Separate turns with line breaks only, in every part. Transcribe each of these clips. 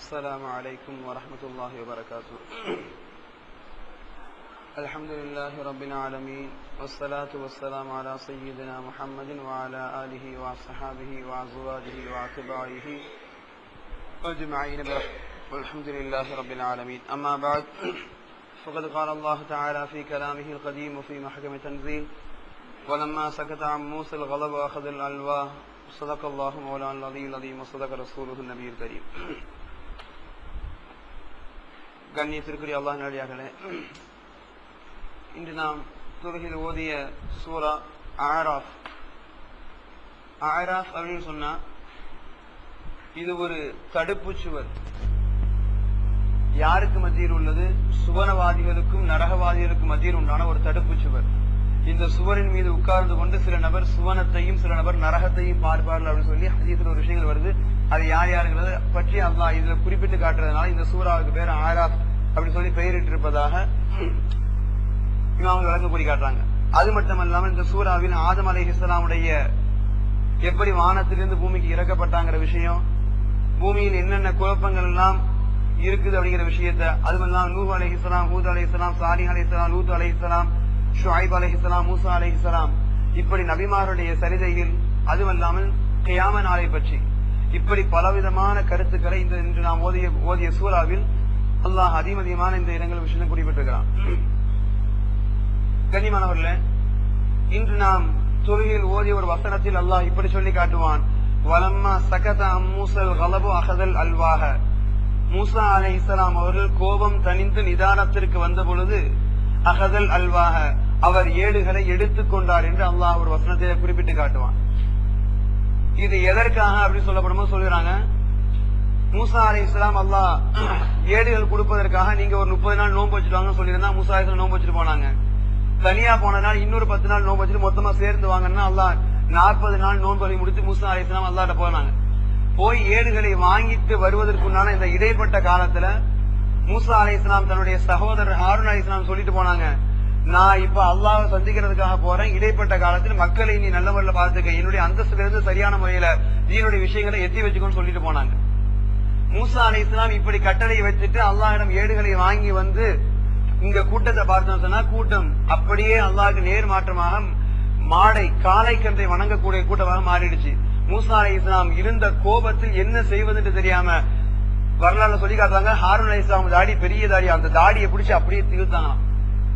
السلام عليكم ورحمة الله وبركاته. الحمد لله رب العالمين والصلاة والسلام على سيدنا محمد وعلى آله وصحابه وأزواجه وأتباعه أجمعين والحمد لله رب العالمين. أما بعد فقد قال الله تعالى في كلامه القديم وفي محكم تنزيل ولما سكت عن موسى الغضب وأخذ الألواح صدق الله مولانا العلي العظيم وصدق رسوله النبي الكريم. கண்ணியத்திற்குரிய அல்லாஹ் நல்லடியார்களே, இன்று நாம் தொழுகையில் ஓதிய சூரா அஅராஃப். அஅராஃப் அப்படின்னு சொன்னா இது ஒரு தடுப்பு சுவர். யாருக்கு மத்தியில் உள்ளது? சுவனவாதிகளுக்கும் நரகவாதிகளுக்கும் மத்தியில் உண்டான ஒரு தடுப்பு சுவர். இந்த சுவரின் மீது உட்கார்ந்து கொண்டு சில நபர் சுவனத்தையும் சில நபர் நரகத்தையும் பார்ப்பார்கள் அப்படின்னு சொல்லி ஹதீஸ்ல ஒரு விஷயங்கள் வருது. அது யார் யாருங்கிறத பற்றி அல்லாஹ் இதுல குறிப்பிட்டு காட்டுறதுனால இந்த சூராவுக்கு பேர் அஅராஃப் அப்படின்னு சொல்லி பெயரிட்டு இருப்பதாக இமாம்கள் விளக்கம் கூறி காட்டுறாங்க. அது மட்டுமல்லாமல் இந்த சூராவில் ஆதம் அலைஹிஸ்ஸலாமுடைய எப்படி வானத்திலிருந்து பூமிக்கு இறக்கப்பட்டாங்கிற விஷயம், பூமியில் என்னென்ன குழப்பங்கள் எல்லாம் இருக்குது அப்படிங்கிற விஷயத்த, அதுமெல்லாம் நூஹ் அலைஹிஸ்ஸலாம், ஹூத் அலைஹிஸ்ஸலாம், சாலிஹ் அலைஹிஸ்ஸலாம், லூத் அலைஹிஸ்ஸலாம், ஷுஐப் அலைஹிஸ்ஸலாம், மூசா அலைஹிஸ்ஸலாம், இப்படி நபிமாருடைய சரிதையில், அதுவல்லாமல் கியாம நாளை பற்றி இப்படி பலவிதமான கருத்துக்களை இன்று நாம் ஓதிய சூறாவில் அல்லாஹ் அதிகமான இந்த இடங்கள் விஷயம் குறிப்பிட்டிருக்கிறான். கண்ணியமானவர்களே, இன்று நாம் தொழுகையில் ஓதிய ஒரு வசனத்தில் அல்லாஹ் இப்படி சொல்லி காட்டுவான், வலம்மா சகத அம்மூசல் கலபு அகதல் அல்வாக. மூசா அலைஹிஸ்ஸலாம் அவர்கள் கோபம் தணிந்து நிதானத்திற்கு வந்த பொழுது அகதல் அல்வாக அவர் ஏடுகளை எடுத்துக் கொண்டார் என்று அல்லாஹ் ஒரு வசனத்தை குறிப்பிட்டு காட்டுவான். இது எதற்காக அப்படின்னு சொல்லப்படும்போது சொல்கிறாங்க, மூசா அலைஹிஸ்ஸலாம் அல்லாஹ் ஏடுகள் கொடுப்பதற்காக நீங்க ஒரு 30 நாள் நோன்பு வச்சுட்டு சொல்லியிருந்தா மூசா அலைஹிஸ்ஸலாம் நோன்பு வச்சுட்டு போனாங்க. தனியா போனதுனால இன்னொரு 10 நாள் நோன்பு வச்சுட்டு மொத்தமா சேர்ந்து வாங்கன்னா அல்லாஹ் 40 நாள் நோன்புகளை முடித்து மூசா அலைஹிஸ்ஸலாம் அல்லாஹ்ட்ட போனாங்க. போய் ஏடுகளை வாங்கிட்டு வருவதற்குண்டான இந்த இடைப்பட்ட காலத்துல மூசா அலைஹிஸ்ஸலாம் தன்னுடைய சகோதரர் ஹாரூன் அலைஹிஸ்ஸலாம் சொல்லிட்டு போனாங்க, நான் இப்ப அல்லாஹ்வை சந்திக்கிறதுக்காக போறேன், இடைப்பட்ட காலத்தில் மக்களை நீ நல்ல முறையில பார்த்துக்க, என்னுடைய அந்தஸ்துல இருந்து சரியான முறையில தீனுடைய விஷயங்களை எத்தி வச்சுக்கோன்னு சொல்லிட்டு போனாங்க. மூசா அலைஹிஸ்ஸலாம் இப்படி கட்டளை வச்சுட்டு அல்லாஹ்விடம் ஏடுகளை வாங்கி வந்து இங்க கூட்டத்தை பார்த்தோம் சொன்னா கூட்டம் அப்படியே அல்லாஹ்க்கு நேர் மாற்றமாக மாடை காளை கன்றை வணங்கக்கூடிய கூட்டமாக மாறிடுச்சு. மூசா அலைஹிஸ்ஸலாம் இருந்த கோபத்தில் என்ன செய்வதுன்னு தெரியாம வரலாறு சொல்லி காட்டுறாங்க, ஹாரூன் அலைஹிஸ்ஸலாம் தாடி பெரிய தாடி, அந்த தாடியை பிடிச்சி அப்படியே திழுத்தாங்க.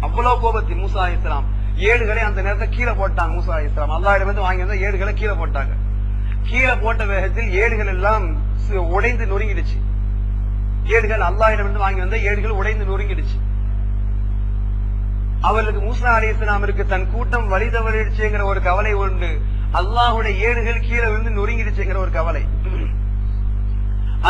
அவ்வளவு கோபத்தில் மூசா அலைஹிஸ்ஸலாம் ஏடுகளை அந்த நேரத்தை கீழே போட்டாங்க. மூசா அலைஹிஸ்ஸலாம் அல்லாஹ்விடம் வந்து வாங்கி வந்த ஏடுகளை கீழே போட்டாங்க. கீழே போட்ட வேகத்தில் ஏடுகள் எல்லாம் உடைந்து நொறுங்கிடுச்சு. ஏடுகள் அல்லாஹ்விடம் இருந்து வாங்கி வந்த ஏடுகள் உடைந்து நொறுங்கிடுச்சு. அவர்களுக்கு மூசா அலைஹிஸ்ஸலாமிற்கு தன் கூட்டம் வழி தவறிடுச்சுங்கிற ஒரு கவலை உண்டு, அல்லாஹ்வுடைய ஏடுகள் கீழே விழுந்து நொறுங்கிடுச்சுங்கிற ஒரு கவலை.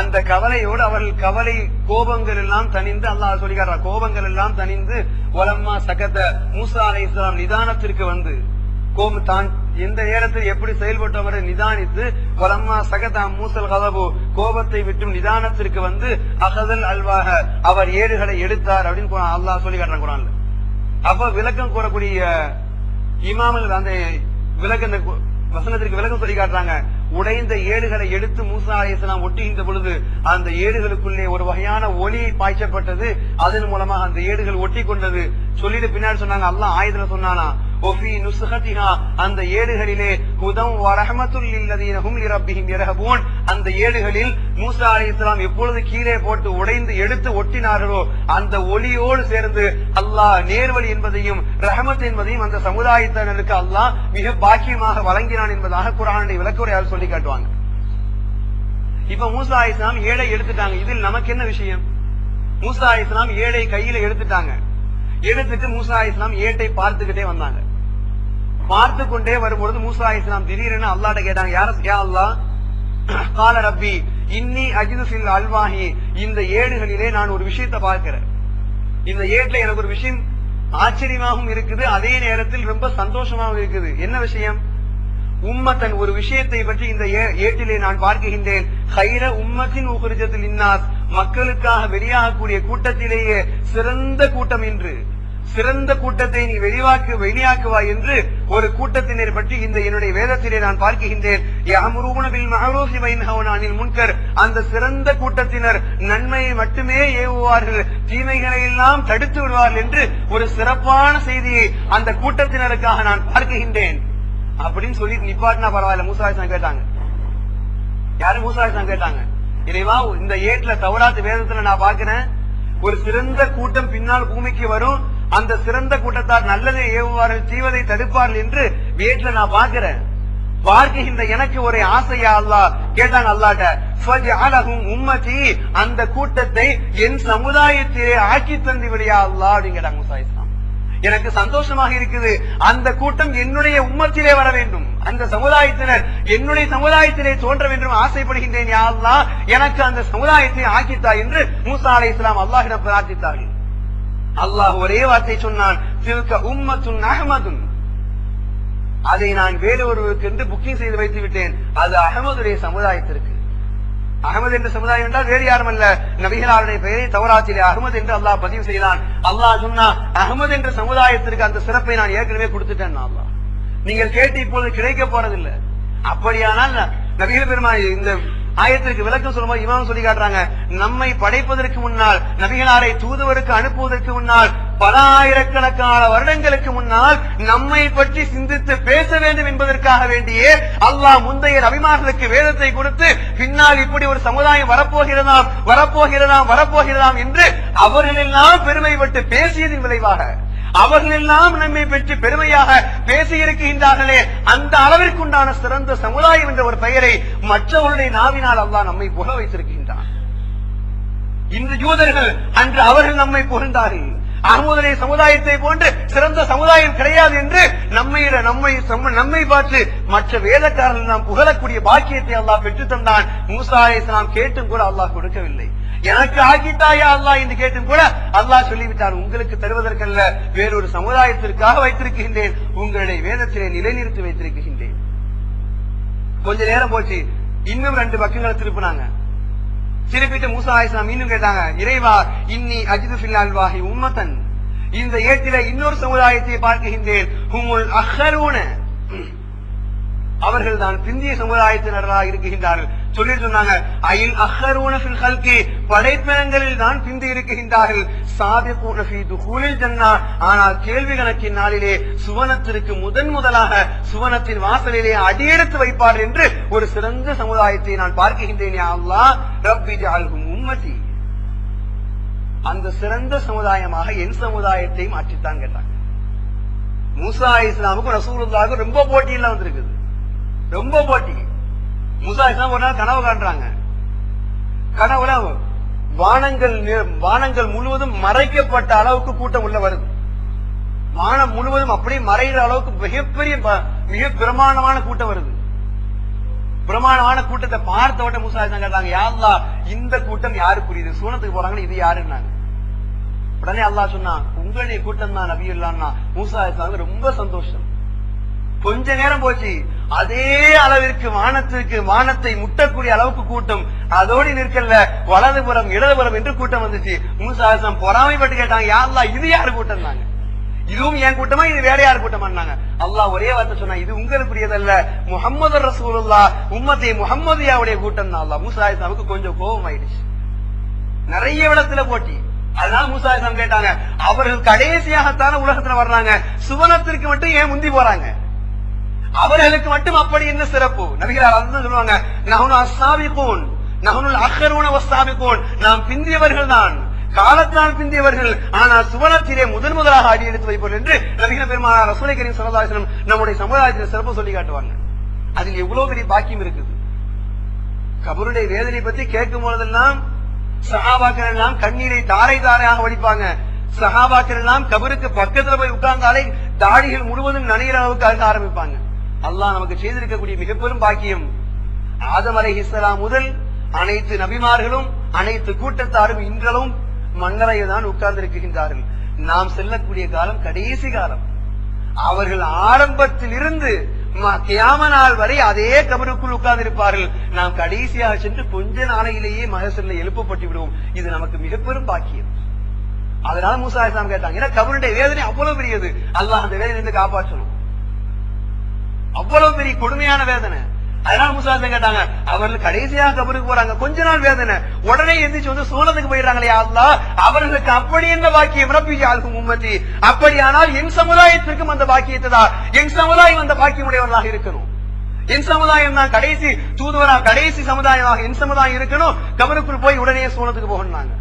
அந்த கவலையோடு அவர்கள் கவலை கோபங்கள் எல்லாம் தணிந்து, அல்லாஹ் சொல்லிக்கார கோபங்கள் எல்லாம் தணிந்து வலம்மா சகத மூசா அலைஹிஸ்ஸலாம் நிதானத்திற்கு வந்து கோபம் தான் எந்த நேரத்தில் எப்படி செயல்பட்டு அவரை நிதானித்து வலம்மா சகத மூசல் கலபு கோபத்தை விட்டும் நிதானத்திற்கு வந்து அகதல் அல்வாக அவர் ஏடுகளை எடுத்தார் அப்படின்னு அல்லாஹ் சொல்லி காட்டுறான் குர்ஆன்ல. அப்ப விளக்கம் கூறக்கூடிய இமாம்கள் அந்த வசனத்திற்கு விளக்கம் சொல்லி காட்டுறாங்க, உடைந்த ஏடுகளை எடுத்து மூசா அலைஹிஸ்ஸலாம் ஒட்டுகின்ற பொழுது அந்த ஏடுகளுக்குள்ளே ஒரு வகையான ஒளி பாய்ச்சப்பட்டது, அதன் மூலமாக அந்த ஏடுகள் ஒட்டி கொண்டது. சொல்லிட்டு பின்னாடி சொன்னாங்க, அல்லாஹ் ஆயத்துல சொன்னானா, ஒஃபி நுஸ்ஹதிஹா அந்த ஏடுகளிலே ஹுதம் வ ரஹ்மத்துல் லில்லதீன ஹும் லிரப்பிஹிம் யர்ஹபூன் அந்த ஏடுகளில் மூசா அலைஹிஸ்ஸலாம் எப்பொழுது கீழே போட்டு உடைந்து எடுத்து ஒட்டினார்களோ அந்த ஒளியோடு சேர்ந்து அல்லாஹ் நேர்வழி என்பதையும் ரஹமத் என்பதையும் அந்த சமுதாயத்தினருக்கு அல்லாஹ் மிக பாக்கியமாக வழங்கினான் என்பதாக குர்ஆனுடைய விளக்கவுரையாளர் சொல்லி காட்டுவாங்க. இப்ப மூசா அலைஹிஸ்ஸலாம் ஏடை எடுத்துட்டாங்க. இதில் நமக்கு என்ன விஷயம்? மூசா அலைஹிஸ்ஸலாம் ஏடை கையில எடுத்துட்டாங்க. எடுத்துட்டு மூசா அலைஹிஸ்ஸலாம் ஏட்டை பார்த்துக்கிட்டே வந்தாங்க. பார்த்து கொண்டே வரும்பொழுது மூசா அலைஹிஸ்ஸலாம் திடீரென அல்லாஹ்ட்ட கேட்டாங்க, யா அல்லாஹ், கால ரப்பி இன்னி அஜிது ஃபில் அல்வாஹி இந்த ஏடுகளிலே நான் ஒரு விஷயத்தை பார்க்கிறேன். இந்த ஏட்ல எனக்கு ஒரு விஷயம் ஆச்சரியமாகவும் இருக்குது, அதே நேரத்தில் ரொம்ப சந்தோஷமாகவும் இருக்குது. என்ன விஷயம்? உம்மத்தன் ஒரு விஷயத்தை பற்றி இந்த ஏட்டிலே நான் பார்க்கின்றேன். ஹைர உம்மத்தின் உஹ்ரிஜத்தில் இன்னாஸ் மக்களுக்காக வெளியாகக்கூடிய கூட்டத்திலேயே சிறந்த கூட்டம் என்று, சிறந்த கூட்டத்தை நீ வெளியாக்குவாய் என்று ஒரு கூட்டத்தினர் பற்றி இந்த என்னுடைய வேதத்திலே நான் பார்க்கின்றேன். யஅமுரூன பில் மஅரூஃபி வ யன்ஹவுன அனில் முன்கர். அந்த சிறந்த கூட்டத்தினர் நன்மையை மட்டுமே ஏவுவார்கள், தீமைகளை எல்லாம் தடுத்து விடுவார்கள் என்று ஒரு சிறப்பான செய்தியை அந்த கூட்டத்தினருக்காக நான் பார்க்கின்றேன் அப்படின்னு சொல்லி நிப்பாட்டினா பரவாயில்ல. மூசா அலைஹிஸ்ஸலாம் கேட்டாங்க. யாரு? மூசா அலைஹிஸ்ஸலாம் கேட்டாங்க, இறைவா இந்த ஏட்ல தௌராத் வேதத்துல நான் பார்க்கிறேன், ஒரு சிறந்த கூட்டம் பின்னால் பூமிக்கு வரும், அந்த சிறந்த கூட்டத்தார் நல்லதை ஏவுவார்கள், தீவதை தடுப்பார்கள் என்று வேட்ல நான் பார்க்கிறேன். பார்க்கின்ற எனக்கு ஒரு ஆசையா அல்லாஹ் கேட்டாங்க அல்லாஹ்ட்ட, ஃபஜஅலஹும் உம்மதி, அந்த கூட்டத்தை என் சமுதாயத்திலே ஆக்கி தந்து விடியா அல்லாஹ் அப்படின்னு கேட்டாங்க மூசா அலைஹிஸ்ஸலாம். எனக்கு சந்தோஷமாக இருக்குது, அந்த கூட்டம் என்னுடைய உம்மத்திலே வர வேண்டும், அந்த சமுதாயத்தினர் என்னுடைய சமுதாயத்திலே தோன்ற வேண்டும் ஆசைப்படுகின்றேன் யா அல்லாஹ், எனக்கு அந்த சமுதாயத்தை ஆக்கித்தா என்று மூசா அலைஹிஸ்ஸலாம் அல்லாஹ்விடம் பிரார்த்தித்தார்கள். அல்லாஹ் ஒரே வார்த்தை சொன்னான், தில்க உம்மத்துன் அஹ்மதுன், அதை நான் வேறொருவருக்கு என்று புக்கிங் செய்து வைத்து விட்டேன், அது அஹ்மதுடைய சமுதாயத்திற்கு. அகமது என்ற சமுதாயம் என்றால் வேறு யாரும் அல்ல, நபிகளாருடைய பெயரை தௌராத்திலே அகமது என்று அல்லாஹ் பதிவு செய்தான். அல்லாஹ் சொன்னா அகமது என்ற சமுதாயத்திற்கு அந்த சிறப்பை நான் ஏற்கனவே கொடுத்துட்டேன் அல்லாஹ், நீங்கள் கேட்டு இப்போது கிடைக்க போறதில்லை. அப்படியானால் நபிகள் பெருமாள் இந்த ஆயத்திற்கு விளக்கம் சொல்லும்போது இமாம் சொல்லி காட்டுறாங்க, நம்மை படைப்பதற்கு முன்னால், நபிகளாரை தூதுவருக்கு அனுப்புவதற்கு முன்னால், பல ஆயிரக்கணக்கான வருடங்களுக்கு முன்னால் நம்மை பற்றி சிந்தித்து பேச வேண்டும் என்பதற்காக வேண்டியே அல்லாஹ் முந்தைய நபிமார்களுக்கு வேதத்தை கொடுத்து பின்னால் இப்படி ஒரு சமுதாயம் வரப்போகிறதாம் வரப்போகிறதாம் வரப்போகிறதாம் என்று அவர்களெல்லாம் பெருமைப்பட்டு பேசியதின் விளைவாக, அவர்களெல்லாம் நம்மை பற்றி பெருமையாக பேசியிருக்கின்றார்களே, அந்த அளவிற்குண்டான சிறந்த சமுதாயம் என்ற ஒரு பெயரை மற்றவருடைய நாவினால் அல்லாஹ் நம்மை புக வைத்திருக்கின்றான். இந்த யூதர்கள் அன்று அவர்கள் நம்மை புகழ்ந்தார்கள், அகமதுடைய சமுதாயத்தை போன்று சிறந்த சமுதாயம் கிடையாது என்று நம்மை பார்த்து மற்ற வேதக்காரர்கள் நாம் புகழக்கூடிய பாக்கியத்தை அல்லாஹ் பெற்று தந்தான். மூசா அலைஹிஸ்ஸலாம் கேட்டும் கூட அல்லாஹ் கொடுக்கவில்லை. எனக்கு ஆக்கிட்டாயா அல்லாஹ் என்று கேட்டும் கூட அல்லாஹ் சொல்லிவிட்டான், உங்களுக்கு தருவதற்கல்ல, வேறொரு சமுதாயத்திற்காக வைத்திருக்கின்றேன், உங்களுடைய வேதத்திலே நிலைநிறுத்தி வைத்திருக்கின்றேன். கொஞ்ச நேரம் போச்சு, இன்னும் 2 பக்கங்களை திருப்பினாங்க. திருப்பிட்டு மூசா அலைஹிஸ்ஸலாம் இன்னும் கேட்டாங்க, இறைவா இன்னி அஜிது ஃபில் அல்வாஹி உம்மத்தன், இந்த ஏட்டில இன்னொரு சமுதாயத்தை பார்க்கின்றேன், ஹுமுல் அஹ்ரூன, அவர்கள் தான் பிந்திய சமுதாயத்தினராக இருக்கின்றார்கள். சொல்லி சொன்னாங்க, அயில் அஹ்ரூன ஃபில் ஹல்கி, படைப்பினங்களில் தான் பிந்தி இருக்கின்றார்கள், சாபிகூன ஃபீ துஹூலில் ஜன்னா, ஆனால் கேள்வி கணக்கின் நாளிலே சுவனத்திற்கு முதலாக சுவனத்தின் வாசலிலே அடியெடுத்து வைப்பார் என்று ஒரு சிறந்த சமுதாயத்தை நான் பார்க்கின்றேன் யா அல்லாஹ், ரப்பி ஜஅல்ஹும் உம்மதி, அந்த சிறந்த சமுதாயமாக என் சமுதாயத்தை மாற்றித்தான் கேட்டாங்க. மூசா அலைஹிஸ்ஸலாமுக்கும் ரசூலுல்லாஹுக்கும் ரொம்ப போட்டி எல்லாம் வந்திருக்குது, ரொம்ப போட்டி. மூசா அலைஹிஸ்ஸலாம் ஒரு நாள் கனவு காண்றாங்க. கனவுல வானங்கள் முழுவதும் மறைக்கப்பட்ட அளவுக்கு கூட்டம் உள்ள வருது, வானம் முழுவதும் அப்படியே மறைகிற அளவுக்கு மிக பிரமாண்டமான கூட்டம் வருது. பிரமாண்டமான கூட்டத்தை பார்த்த உடனே மூசா அலைஹிஸ்ஸலாம் கேட்டாங்க, யா அல்லாஹ் இந்த கூட்டம் யாருக்குரியது, சூனத்துக்கு போறாங்க, இது யாருன்னாங்க. உடனே அல்லாஹ் சொன்னா, உங்களுடைய கூட்டம் தான் நபியுல்லாஹ்னா. மூசா அலைஹிஸ்ஸலாம் ரொம்ப சந்தோஷம். கொஞ்ச நேரம் போச்சு, அதே அளவிற்கு வானத்தை முட்டக்கூடிய அளவுக்கு கூட்டம், அதோடு நிற்கல, வலதுபுறம் இடதுபுறம் என்று கூட்டம் வந்துச்சு. மூசா அலைஹிஸ்ஸலாம் பொறாமைப்பட்டு கேட்டாங்க, யா அல்லாஹ் இது யாரு கூட்டம் தாங்க, இதுவும் என் கூட்டமா, இது வேற யாரு கூட்டமானாங்க. அல்லாஹ் ஒரே வார்த்தை சொன்னா, இது உங்களுக்குரியதல்ல, முஹம்மது ரசூலுல்லாஹ் உம்மத்தே முஹம்மதியாவுடைய கூட்டம் தான். அல்லாஹ் மூசா அலைஹிஸ்ஸலாமுக்கு கொஞ்சம் கோபம் ஆயிடுச்சு, நிறைய இடத்துல போட்டி. அதனால மூசா அலைஹிஸ்ஸலாம் கேட்டாங்க, அவர்கள் கடைசியாகத்தான உலகத்துல வர்றாங்க, சுவனத்திற்கு மட்டும் ஏன் முந்தி போறாங்க, அவர்களுக்கு மட்டும் அப்படி என்ன சிறப்பு? நபிகளார் அதுதான் சொல்லுவாங்க, நஹ்னு அஸ்ஸாபிகூன் நஹ்னுல் அக்ஹரூன வஸ்ஸாபிகூன், நாம் பிந்தியவர்கள் தான், காலத்தால் பிந்தியவர்கள், ஆனால் சுவனத்திலே முதலாக அடி எடுத்து வைப்போம் என்று நபிகள் பெருமானார் ரசூலை கரீம் ஸல்லல்லாஹு அலைஹி வஸல்லம் நம்முடைய சமுதாயத்தின் சிறப்பு சொல்லி காட்டுவாங்க. அதில் எவ்வளவு பெரிய பாக்கியம் இருக்குது. கபருடைய வேதனை பத்தி கேட்கும் போதெல்லாம் சஹாபாக்கள் எல்லாம் கண்ணீரை தாரை தாரையாக வடிப்பாங்க. சஹாபாக்கள் எல்லாம் கபருக்கு பக்கத்துல போய் உட்கார்ந்தாலே தாடிகள் முழுவதும் நனைகிற அளவுக்கு அழுக ஆரம்பிப்பாங்க. அல்லாஹ் நமக்கு செய்திருக்கக்கூடிய மிக பெரும் பாக்கியம், ஆதம் அலைஹிஸ்ஸலாம் முதல் அனைத்து நபிமார்களும் அனைத்து கூட்டத்தாரும் இன்றளவும் மண்ணறையில் தான் உட்கார்ந்திருக்கின்றார்கள். நாம் செல்லக்கூடிய காலம் கடைசி காலம். அவர்கள் ஆரம்பத்தில் இருந்து கியாம நாள் வரை அதே கபருக்குள் உட்கார்ந்திருப்பார்கள். நாம் கடைசியாக சென்று கொஞ்ச நாளையிலேயே மகசல்ல எழுப்பப்பட்டு விடுவோம். இது நமக்கு மிக பெரும் பாக்கியம். அதனால மூசா அலைஹிஸ்ஸலாம் கேட்டாங்க, ஏன்னா கபருடைய வேதனை அவ்வளவு பெரியது, அல்லாஹ் அந்த வேதனை காப்பாற்றணும். அவ்வளவு பெரிய கொடுமையான வேதனை. அதனால மூசா கேட்டாங்க, அவர்கள் கடைசியாக கபருக்கு போறாங்க, கொஞ்ச நாள் வேதனை, உடனே எந்திரிச்சு வந்து சூழலுக்கு போயிடுறாங்களே அல்லாஹ், அவர்களுக்கு அப்படி என்ன பாக்கியம் ரப்பி ஜஅல்ஹும் உம்மத்தி, அப்படியானால் என் சமுதாயத்திற்கும் அந்த பாக்கியத்தை தான், என் சமுதாயம் அந்த பாக்கியம் உடையவர்களாக இருக்கணும், என் சமுதாயம் தான் கடைசி தூதுவரா, கடைசி சமுதாயமாக என் சமுதாயம் இருக்கணும், கபருக்குள் போய் உடனே சூழத்துக்கு போகணும்னாங்க.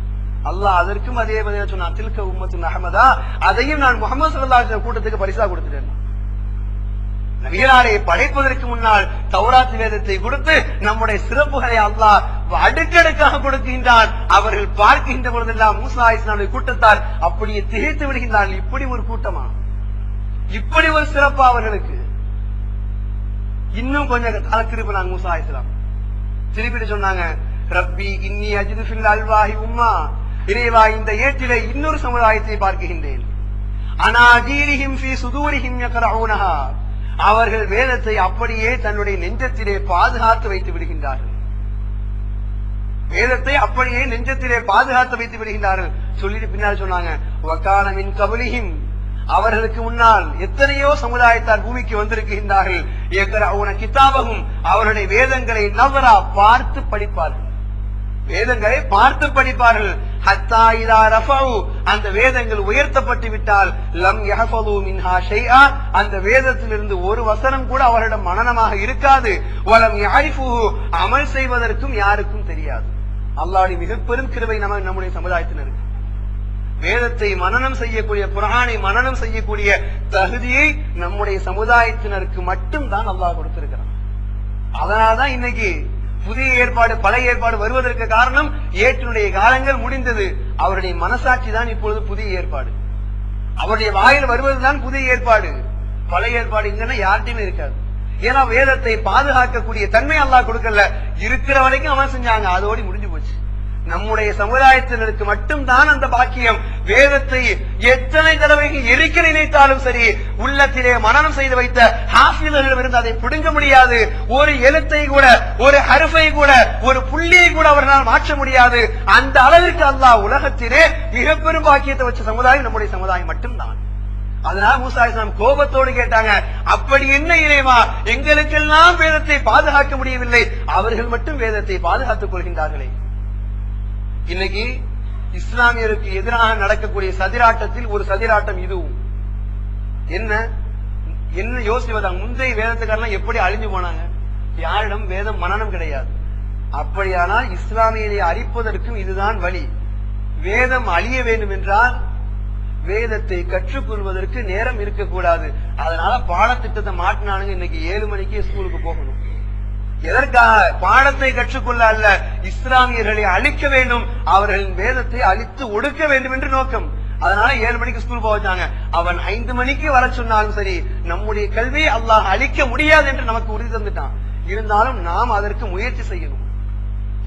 அல்லாஹ் அதற்கும் அதே பதில சொன்னான், தில்க உம்மத்துன் அஹ்மதா, அதையும் நான் முஹம்மது ஸல்லல்லாஹு அலைஹி வஸல்லம் கூட்டத்துக்கு பரிசா கொடுத்துட்டேன். நபிகளாரை படைப்பதற்கு முன்னால் தௌராத் வேதத்தை கொடுத்து நம்முடைய சிறப்புகளை அல்லாஹ் அடுக்கடுக்காக கொடுக்கின்றான். அவர்கள் பார்க்கின்ற பொழுதெல்லாம் மூசா அலைஹிஸ்ஸலாமுடைய கூட்டத்தார் அப்படியே திகைத்து விடுகின்றார்கள். இப்படி ஒரு கூட்டமா, இப்படி ஒரு சிறப்பா அவர்களுக்கு. இன்னும் கொஞ்சம் திருப்பினாங்க மூசா அலைஹிஸ்ஸலாம். திருப்பிட்டு சொன்னாங்க, ரப்பி இன்னி அஜிது ஃபில் அல்வாஹி உம்மா, இறைவா இந்த ஏட்டிலே இன்னொரு சமுதாயத்தை பார்க்கின்றேன். அனாஜீரிஹிம் ஃபீ சுதூரிஹிம் யக்ரஊனஹா, அவர்கள் வேதத்தை அப்படியே தன்னுடைய நெஞ்சத்திலே பாதுகாத்து வைத்து விடுகின்றார்கள். வேதத்தை அப்படியே நெஞ்சத்திலே பாதுகாத்து வைத்து விடுகின்றார்கள். சொல்லிட்டு பின்னால் சொன்னாங்க, வகான மின் கபலிஹிம், அவர்களுக்கு முன்னால் எத்தனையோ சமுதாயத்தார் பூமிக்கு வந்திருக்கின்றார்கள். யக்ரஊன கிதாபஹும், அவருடைய வேதங்களை நவரா பார்த்து படிப்பார்கள், வேதங்களை பார்த்து படிப்பார்கள். ஹத்தா இதா ரஃபஉ, அந்த வேதங்கள் உயர்த்தப்பட்டு விட்டால் லம் யஹஃபது மின்ஹா ஷைஆ, அந்த வேதத்திலிருந்து ஒரு வசனம் கூட அவரிடம் மனனமாக இருக்காது. வலம் யஅரிஃபுஹு, அமல் செய்வதற்கும் யாருக்கும் தெரியாது. அல்லாஹ்வுடைய மிக பெரும் கிருபை நம்முடைய சமுதாயத்தினருக்கு. வேதத்தை மனனம் செய்யக்கூடிய, குர்ஆனை மனனம் செய்யக்கூடிய தகுதியை நம்முடைய சமுதாயத்தினருக்கு மட்டும் தான் அல்லாஹ் கொடுத்திருக்கிறான். அதனால்தான் இன்னைக்கு புதிய ஏற்பாடு பழைய ஏற்பாடு வருவதற்கு காரணம், ஏற்றினுடைய காலங்கள் முடிந்தது, அவருடைய மனசாட்சி தான் இப்பொழுது புதிய ஏற்பாடு, அவருடைய வாயில் வருவதுதான் புதிய ஏற்பாடு. பழைய ஏற்பாடு இங்கன்னா யார்ட்டையுமே இருக்காது. ஏன்னா வேதத்தை பாதுகாக்கக்கூடிய தன்மை அல்லாஹ் கொடுக்கல, இருக்கிற வரைக்கும் அவன் செஞ்சாங்க, அதோடு முடிஞ்சு போச்சு. நம்முடைய சமுதாயத்தினருக்கு மட்டும் தான் அந்த பாக்கியம். வேதத்தை எத்தனை தடவை எரிக்க நினைத்தாலும் சரி, உள்ளத்திலே மனனம் செய்து வைத்த ஹாஃபிழ்களிடமிருந்து அதை பிடுங்க முடியாது. ஒரு எழுத்தை கூட, ஒரு ஹர்ஃபை கூட, ஒரு புள்ளியை கூட அவர்களால் மாற்ற முடியாது. அந்த அளவிற்கு அல்லாஹ் உலகத்திலே மிக பெரும் பாக்கியத்தை வச்ச சமுதாயம் நம்முடைய சமுதாயம் மட்டும்தான். அதனால மூசா அலைஹிஸ்ஸலாம் கோபத்தோடு கேட்டாங்க, அப்படி என்ன இறைவா, எங்களுக்கெல்லாம் வேதத்தை பாதுகாக்க முடியவில்லை, அவர்கள் மட்டும் வேதத்தை பாதுகாத்துக் கொள்கின்றார்களே. இன்னைக்கு இஸ்லாமியருக்கு எதிராக நடக்கக்கூடிய சதிராட்டத்தில் ஒரு சதிராட்டம் இதுவும். என்ன என்ன யோசிப்பதா, முந்தைய வேதத்துக்காரெல்லாம் எப்படி அழிஞ்சு போனாங்க, யாரிடம் வேதம் மனனம் கிடையாது. அப்படியானால் இஸ்லாமியரை அழிப்பதற்கும் இதுதான் வழி. வேதம் அழிய வேண்டும் என்றால் வேதத்தை கற்றுக்கொள்வதற்கு நேரம் இருக்கக்கூடாது. அதனால பாடத்திட்டத்தை மாற்றினானுங்க. இன்னைக்கு 7 மணிக்கு ஸ்கூலுக்கு போகணும். எதற்காக? பாடத்தை கற்றுக்கொள்ள அல்ல, இஸ்லாமியர்களை அழிக்க வேண்டும், அவர்களின் வேதத்தை அழித்து ஒடுக்க வேண்டும் என்று நோக்கம். அதனால 7 மணிக்கு ஸ்கூல் போக வச்சாங்க. அவன் 5 மணிக்கு வர சொன்னாலும் சரி, நம்முடைய கல்வியை அல்லாஹ் அழிக்க முடியாது என்று நமக்கு உறுதி தந்துட்டான். இருந்தாலும் நாம் அதற்கு முயற்சி செய்யணும்.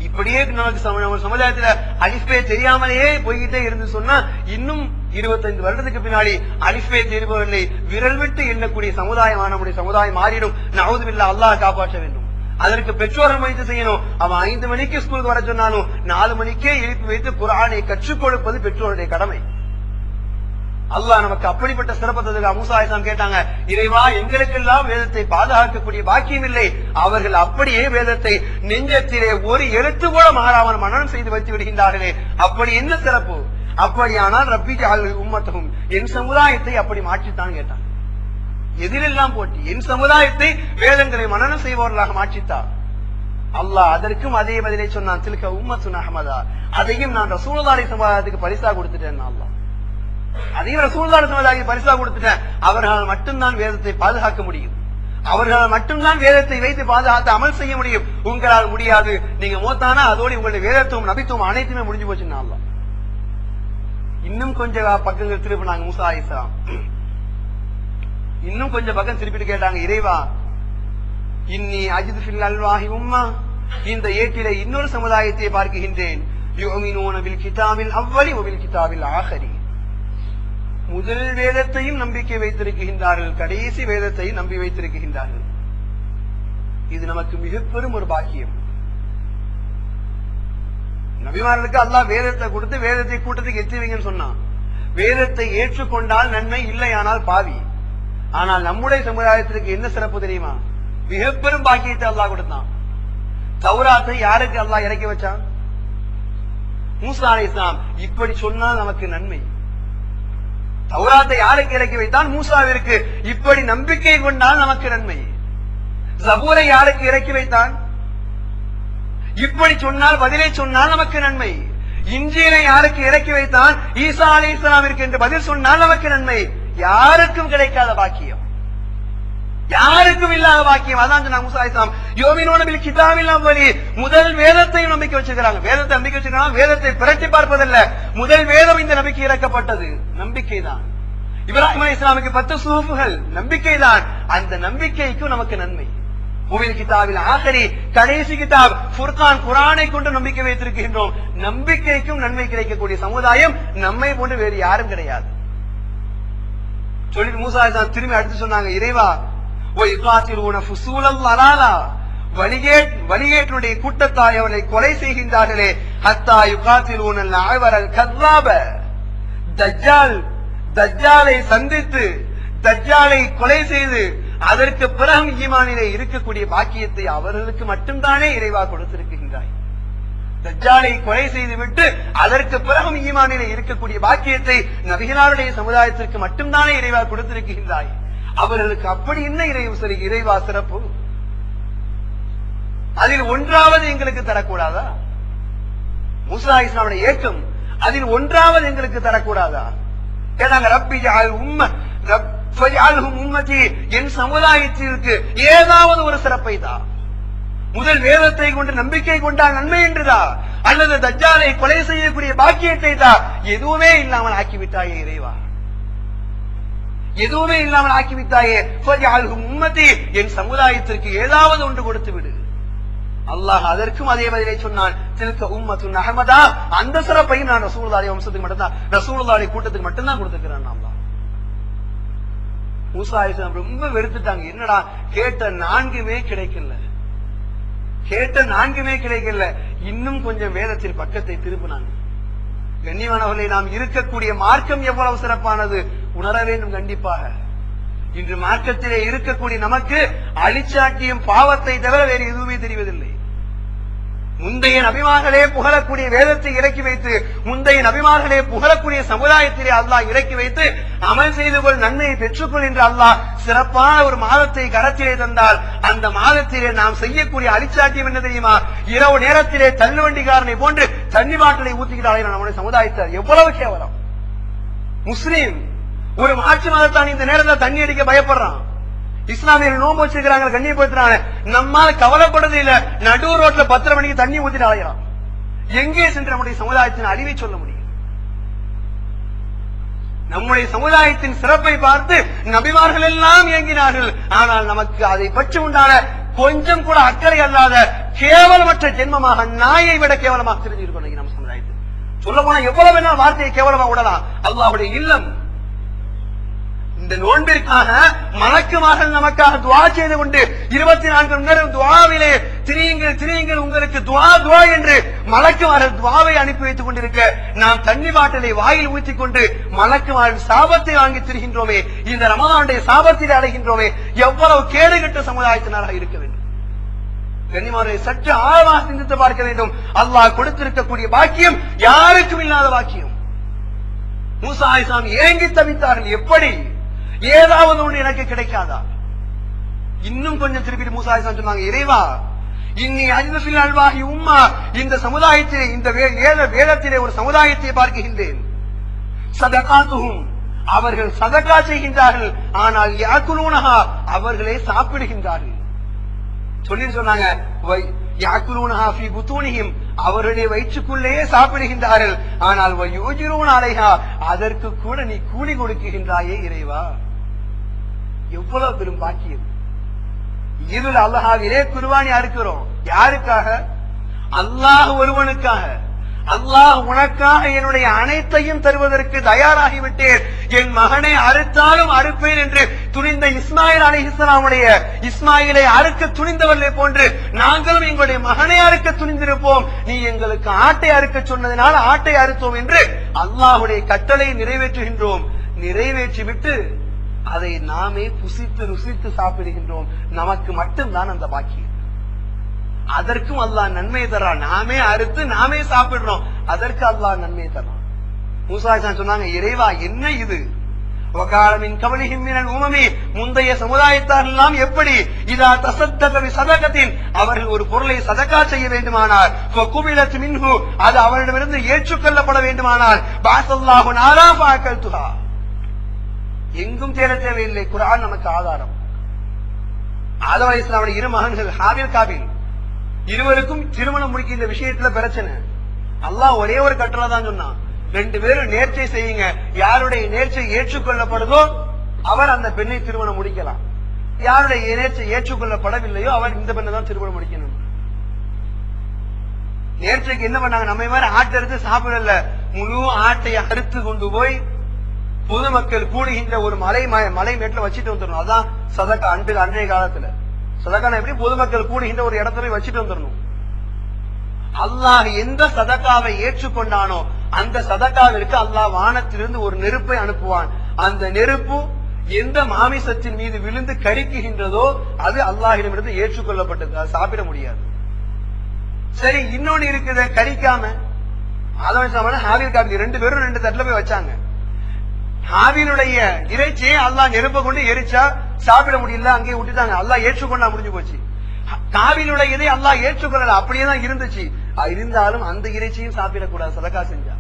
இப்படியே நமக்கு சமுதாயத்துல அலிஃபே தெரியாமலேயே போய்கிட்டே இருந்து சொன்னா, இன்னும் 25 வருடத்துக்கு பின்னாடி அலிஃபே தெரிபவர்களை விரல் விட்டு எண்ணக்கூடிய சமுதாயமான நம்முடைய சமுதாயம் மாறிடும். நவுதுபில்லாஹ், அல்லாஹ் காப்பாற்ற வேண்டும். அதற்கு பெற்றோர்கள் முயற்சி செய்யணும். அவன் 5 மணிக்கு ஸ்கூலுக்கு வர சொன்னாலும் 4 மணிக்கே எழுப்பி வைத்து குர்ஆனை கற்றுக் கொடுப்பது பெற்றோருடைய கடமை. அல்லாஹ் நமக்கு அப்படிப்பட்ட சிறப்பத்தை மூசா அலைஹிஸ்ஸலாம் கேட்டாங்க, இறைவா எங்களுக்கெல்லாம் வேதத்தை பாதுகாக்கக்கூடிய பாக்கியம் இல்லை, அவர்கள் அப்படியே வேதத்தை நெஞ்சத்திலே ஒரு எழுத்து கூட மாறாமல் மனனம் செய்து வைத்து விடுகின்றார்களே, அப்படி என்ன சிறப்பு? அப்படியானால் ரப்பி ஜஅல் உம்மத்தஹும், என் சமுதாயத்தை அப்படி மாற்றித்தான் கேட்டான். எதிலெல்லாம் போட்டி, என் சமுதாயத்தை வேதங்களை மனனம் செய்பவர்களாக மாற்றித்தார். அல்லாஹ் அதற்கும் அதே பதிலை சொன்னான், தில்க உம்மத்துன் அஹ்மதா, அதையும் நான் ரசூலுல்லாஹி சமுதாயத்துக்கு பரிசா கொடுத்துட்டேன். அல்லாஹ் அதையும் ரசூலுல்லாஹி சமுதாயத்துக்கு பரிசா கொடுத்துட்டேன். அவர்களால் மட்டும்தான் வேதத்தை பாதுகாக்க முடியும், அவர்களால் மட்டும்தான் வேதத்தை வைத்து பாதுகாத்து அமல் செய்ய முடியும். உங்களால் முடியாது, நீங்க மூத்தானா அதோடு உங்களுடைய வேதத்துவம் நபித்துவம் அனைத்துமே முடிஞ்சு போச்சுன்னா. அல்லாஹ் இன்னும் கொஞ்சம் பக்கங்கள் திருப்பினாங்க மூசா அலைஹிஸ்ஸலாம். இன்னும் கொஞ்சம் பக்கம் திருப்பிட்டு கேட்டாங்க, இறைவா இன்னி அஜிது ஃபில் அல்வாஹி உம்மா, இந்த ஏட்டிலே இன்னொரு சமுதாயத்தை பார்க்கின்றேன். யுமினூன பில் கிதாபில் அவ்வலி வ பில் கிதாபில் ஆஹரி, முதல் வேதத்தையும் நம்பிக்கை வைத்திருக்கின்றார்கள், கடைசி வேதத்தையும் நம்பி வைத்திருக்கின்றார்கள். இது நமக்கு மிக பெரும் ஒரு பாக்கியம். நபிமார்களுக்கு அல்லாஹ் வேதத்தை கொடுத்து வேதத்தை கூட்டத்துக்கு எத்தி வைங்கன்னு சொன்னான். வேதத்தை ஏற்றுக்கொண்டால் நன்மை, இல்லையானால் பாவி. ஆனால் நம்முடைய சமுதாயத்திற்கு என்ன சிறப்பு தெரியுமா? மிக பெரும் பாக்கியத்தை அல்லாஹ் கொடுத்தான். தௌராத்தை யாருக்கு அல்லாஹ் இறக்கி வச்சான்? மூசா அலைஹிஸ்ஸலாம். இப்படி சொன்னால் நமக்கு நன்மை. தௌராத்தை யாருக்கு இறக்கி வைத்தான்? மூசாவிற்கு. இப்படி நம்பிக்கை கொண்டால் நமக்கு நன்மை. ஜபூரை யாருக்கு இறக்கி வைத்தான்? இப்படி சொன்னால், பதிலை சொன்னால் நமக்கு நன்மை. இன்ஜீலை யாருக்கு இறக்கி வைத்தான்? ஈசா அலைஹிஸ்ஸலாமிற்கு என்று பதில் சொன்னால் நமக்கு நன்மை. யாருக்கும் கிடைக்காத பாக்கியம், யாருக்கும் இல்லாத பாக்கியம். அதான் சொன்னாங்க மூசா அலைஹிஸ்ஸலாம். யோமினூன பில் கிதாபில் அவ்வலி. முதல் வேதத்தையும் நம்பிக்கை வச்சிருக்காங்க. வேதத்தை நம்பிக்கை வச்சிருக்காங்க. வேதத்தை பிரட்டி பார்ப்பதல்ல, முதல் வேதம் இந்த நம்பிக்கை இறக்கப்பட்டது. நம்பிக்கை தான். இப்ராஹிம் அலைஹிஸ்ஸலாமுக்கு 10 சுஹூஃப்கள், நம்பிக்கை தான். அந்த நம்பிக்கைக்கும் நமக்கு நன்மை. முபில் கிதாபில் ஆகரி, கடைசி கிதாப் ஃபுர்கான், குர்ஆனை கொண்டு நம்பிக்கை வைத்திருக்கின்றோம். நம்பிக்கைக்கும் நன்மை கிடைக்கக்கூடிய சமுதாயம் நம்மை போன்று வேறு யாரும் கிடையாது. சொல்லிட்டு மூசா அலைஹிஸ்ஸலாம் திரும்பி அடுத்து சொன்னாங்க, இறைவா வழிகேட்டுடைய கூட்டத்தாய் அவர்களை கொலை செய்கின்றார்களே, ஹத்தா யுகாத்திலூனல் அஅவரல் கذாப. தஜ்ஜாலை சந்தித்து தஜ்ஜாலை கொலை செய்து அதற்கு பிறகு ஈமானிலே இருக்கக்கூடிய பாக்கியத்தை அவர்களுக்கு மட்டும்தானே இறைவா கொடுத்திருக்கின்றாய். தஜ்ஜாலை கொலை செய்து விட்டு அதற்கு பிறகு ஈமானிலே இருக்கக்கூடிய பாக்கியத்தை நபிகளாருடைய சமுதாயத்திற்கு மட்டும்தானே இறைவா கொடுத்திருக்கின்றாய். அவர்களுக்கு அப்படி என்ன இறைவா சிறப்பு? அதில் ஒன்றாவது எங்களுக்கு தரக்கூடாதா? மூசா அலைஹிஸ்ஸலாமுடைய ஏக்கம் அதில் ஒன்றாவது எங்களுக்கு தரக்கூடாதா? கேட்டாங்க, ரப்பி ஜஅல்ஹும் உம்மதி, என் சமுதாயத்திற்கு ஏதாவது ஒரு சிறப்பை தா. முதல் வேதத்தை கொண்டு நம்பிக்கை கொண்டால் நன்மை என்றுதா, அல்லது தஜ்ஜாலை கொலை செய்யக்கூடிய பாக்கியத்தை தா. எதுவுமே இல்லாமல் ஆக்கிவிட்டாயே இறைவா, எதுவுமே இல்லாமல் ஆக்கிவிட்டாயே. உம்மதி, என் சமுதாயத்திற்கு ஏதாவது ஒன்று கொடுத்து விடு. அல்லாஹ் அதற்கும் அதே பதிலை சொன்னான். தில்க உம்மத்துன் அஹ்மதா, அந்த சிறப்பையும் நான் ரசூலுல்லாஹி வம்சத்துக்கு மட்டும்தான், ரசூலுல்லாஹி கூட்டத்துக்கு மட்டும்தான் கொடுத்துக்கிறேன். அல்லாஹ் மூசா அலைஹிஸ்ஸலாம் ரொம்ப வெறுத்துட்டாங்க. என்னடா கேட்ட 4மே கிடைக்கல, கேட்ட 4மே கிடைக்கல. இன்னும் கொஞ்சம் வேதத்தில் பக்கத்தை திருப்பினாங்க. கண்ணியமானவர்களை, நாம் இருக்கக்கூடிய மார்க்கம் எவ்வளவு சிறப்பானது உணர வேண்டும். கண்டிப்பாக இன்று மார்க்கத்திலே இருக்கக்கூடிய நமக்கு அழிச்சாட்டியும் பாவத்தை தவிர வேறு எதுவுமே தெரிவதில்லை. முந்தைய நபிமார்களே புகழக்கூடிய வேதத்தை இறக்கி வைத்து, முந்தைய நபிமார்களே புகழக்கூடிய சமுதாயத்திலே அல்லாஹ் இறக்கி வைத்து, அமல் செய்து கொள், நன்மையை பெற்றுக்கொள் என்று அல்லாஹ் சிறப்பான ஒரு மாதத்தை கரத்திலே தந்தால், அந்த மாதத்திலே நாம் செய்யக்கூடிய அழிச்சாட்டியம் என்ன தெரியுமா? இரவு நேரத்திலே தள்ளுவண்டிக்காரனை போன்று தண்ணி பாட்டிலை ஊத்துகிறார்கள் நம்முடைய சமுதாயத்தார். எவ்வளவு கேவலம்! முஸ்லீம் ஒரு மாற்று மதத்தான் இந்த நேரத்தில் தண்ணி அடிக்க பயப்படுறான். இஸ்லாமியர்கள் நோம்பு வச்சிருக்கிறாங்க, கண்ணியப்படுத்துறாங்க. நம்மால கவலைப்படுறது இல்ல. நடு ரோட்ல 10 மணிக்கு தண்ணி ஊத்திட்டு அலையலாம். எங்கே சென்று நம்முடைய சமுதாயத்தின் அழிவை சொல்ல முடியும்? நம்முடைய சமுதாயத்தின் சிறப்பை பார்த்து நபிமார்கள் எல்லாம் இயங்கினார்கள். ஆனால் நமக்கு அதை பற்றி உண்டான கொஞ்சம் கூட அக்கறை அல்லாத கேவலமற்ற ஜென்மமாக, நாயை விட கேவலமாக தெரிஞ்சிருக்கோம் நம்ம சமுதாயத்தில். சொல்ல போனா எவ்வளவு வேணாலும் வார்த்தையை கேவலமாக விடலாம். அல்லாஹ்வுடைய இல்லம் இந்த நோன்பிற்காக மலக்குமார்கள் நமக்காக துஆ செய்து கொண்டு 24 மணி நேரம் துஆவிலே திரியுங்கள், உங்களுக்கு துஆ என்று மலக்குமார்கள் துஆவை அனுப்பி வைத்துக் கொண்டிருக்க, நாம் தண்ணி பாட்டிலை வாயில் ஊற்றிக் கொண்டு மலக்குமார்கள் சாபத்தை வாங்கி திரிகின்றோமே, இந்த ரமலானுடைய சாபத்தில் அடைகின்றோமே. எவ்வளவு கேடுகட்ட சமுதாயத்தினராக இருக்க வேண்டும். கண்ணியமானவர்களே, சற்று ஆழமாக சிந்தித்து பார்க்க வேண்டும். அல்லாஹ் கொடுத்திருக்கக்கூடிய பாக்கியம் யாருக்கும் இல்லாத பாக்கியம். மூசா அலைஹிஸ்ஸலாம் ஏங்கி தவித்தார்கள். எப்படி ஏதாவது ஒன்று எனக்கு கிடைக்காதா? இன்னும் கொஞ்சம் திருப்பி மூசா அலைஹிஸ்ஸலாம் சொன்னாங்க, இறைவா இன்னி அஜ்னஃபில் அல்வாஹி உம்மா, இந்த சமுதாயத்திலே, இந்த வேதத்திலே ஒரு சமுதாயத்தை பார்க்கின்றேன். சதகாத்துஹும், அவர்கள் சதகா செய்கின்றார்கள், ஆனால் யாக்குலூனஹா, அவர்களே சாப்பிடுகின்றார்கள். சொல்லி சொன்னாங்க, யாக்குலூனஹா ஃபீ புத்தூனிஹிம், அவருடைய வயிற்றுக்குள்ளேயே சாப்பிடுகின்றார்கள். ஆனால் வயூஜிரூன அலைஹா, அதற்கு கூட நீ கூலி கொடுக்கின்றாயே இறைவா. எவ்வளவு பெரும் பாக்கியம்! ஈதுல் அல்ஹாவிலே குர்பானி அறுக்கிறோம். யாருக்காக? அல்லாஹ் ஒருவனுக்காக. அல்லாஹ் உனக்காக என்னுடைய அனைத்தையும் தருவதற்கு தயாராகிவிட்டேன், என் மகனை அறுத்தாலும் அறுப்பேன் என்று துணிந்த இஸ்மாயில் அலைஹிஸ்ஸலாமுடைய, இஸ்மாயிலை அறுக்க துணிந்தவர்களை போன்று நாங்களும் எங்களுடைய மகனை அறுக்க துணிந்திருப்போம். நீ எங்களுக்கு ஆட்டை அறுக்க சொன்னதனால் ஆட்டை அறுத்தோம் என்று அல்லாஹ்வுடைய கட்டளை நிறைவேற்றுகின்றோம். நிறைவேற்றிவிட்டு அதை நாமே புசித்து ருசித்து சாப்பிடுகின்றோம். நமக்கு மட்டும்தான் அந்த பாக்கியம். அதற்கும் அல்லாஹ் நன்மை தர்றான். நாமே அறுத்து நாமே சாப்பிடுறோம், அதற்கு அல்லாஹ் நன்மை தர்றான். மூசா அலைஹிஸ்ஸலாம் சொன்னாங்க, இறைவா என்ன இது? வகாலமின் கவலிஹிம் மினல் உமமி, முந்தைய சமுதாயத்தார் எல்லாம் எப்படி இதா தஸத்தக பிஸதகத்தின், அவர்கள் ஒரு பொருளை சதகா செய்ய வேண்டுமானால் ஃபகுபிலத் மின்ஹு, அது அவரிடமிருந்து ஏற்றுக்கொள்ளப்பட வேண்டுமானால் பாஸல்லாஹு நாரா ஃபஅகல்துஹா, எங்கும் தேட தேவையில்லை, குர்ஆன் நமக்கு ஆதாரம். ஆதம் அலைஹிஸ்ஸலாமுடைய இரு மகன்கள் ஹாபில் காபில், இருவருக்கும் திருமணம் முடிக்க இந்த விஷயத்துல பிரச்சனை. அல்லாஹ் ஒரே ஒரு கட்டளை தான் சொன்னான், 2 பேரும் நேர்ச்சை செய்யுங்க, யாருடைய நேர்ச்சை ஏற்றுக்கொள்ளப்படுதோ அவர் அந்த பெண்ணை திருமணம் முடிக்கலாம், யாருடைய நேர்ச்சை ஏற்றுக்கொள்ளப்படவில்லையோ அவர் இந்த பெண்ணை தான் திருமணம் முடிக்கணும். நேர்ச்சைக்கு என்ன பண்ணாங்க, நம்ம மாதிரி ஆட்டை அறுத்து சாப்பிடல, முழு ஆட்டை அறுத்து கொண்டு போய் பொதுமக்கள் கூடுகின்ற ஒரு மலை மேட்டில் வச்சுட்டு வந்துடணும். அதான் சதக்கா. அன்றைய காலத்துல சதக்கான எப்படி பொதுமக்கள் கூடுகின்ற ஒரு இடத்துல வச்சுட்டு வந்துடணும். அல்லாஹ் எந்த சதக்காவை ஏற்றுக்கொண்டானோ அந்த சதக்காவிற்கு அல்லாஹ் வானத்திலிருந்து ஒரு நெருப்பை அனுப்புவான். அந்த நெருப்பு எந்த மாமிசத்தின் மீது விழுந்து கரிக்குகின்றதோ அது அல்லாஹிடமிருந்து ஏற்றுக்கொள்ளப்பட்டது, அது சாப்பிட முடியாது. சரி, இன்னொன்னு இருக்குது கரிக்காம. அதான் ஹாபில் காபி 2 பேரும் 2 தட்டுல போய் வச்சாங்க. ஹாபிலுடைய இறைச்சியை அல்லாஹ் நெருப்ப கொண்டு எரிச்சா சாப்பிட முடியல, அங்கே விட்டுட்டாங்க. அல்லாஹ் ஏற்றுக்கொண்டா முடிஞ்சு போச்சு. காபிலுடைய இதை அல்லாஹ் ஏற்றுக்கொள்ளல, அப்படியேதான் இருந்துச்சு. இருந்தாலும் அந்த இறைச்சியும் சாப்பிடக்கூடாது. சதக்கா செஞ்சா,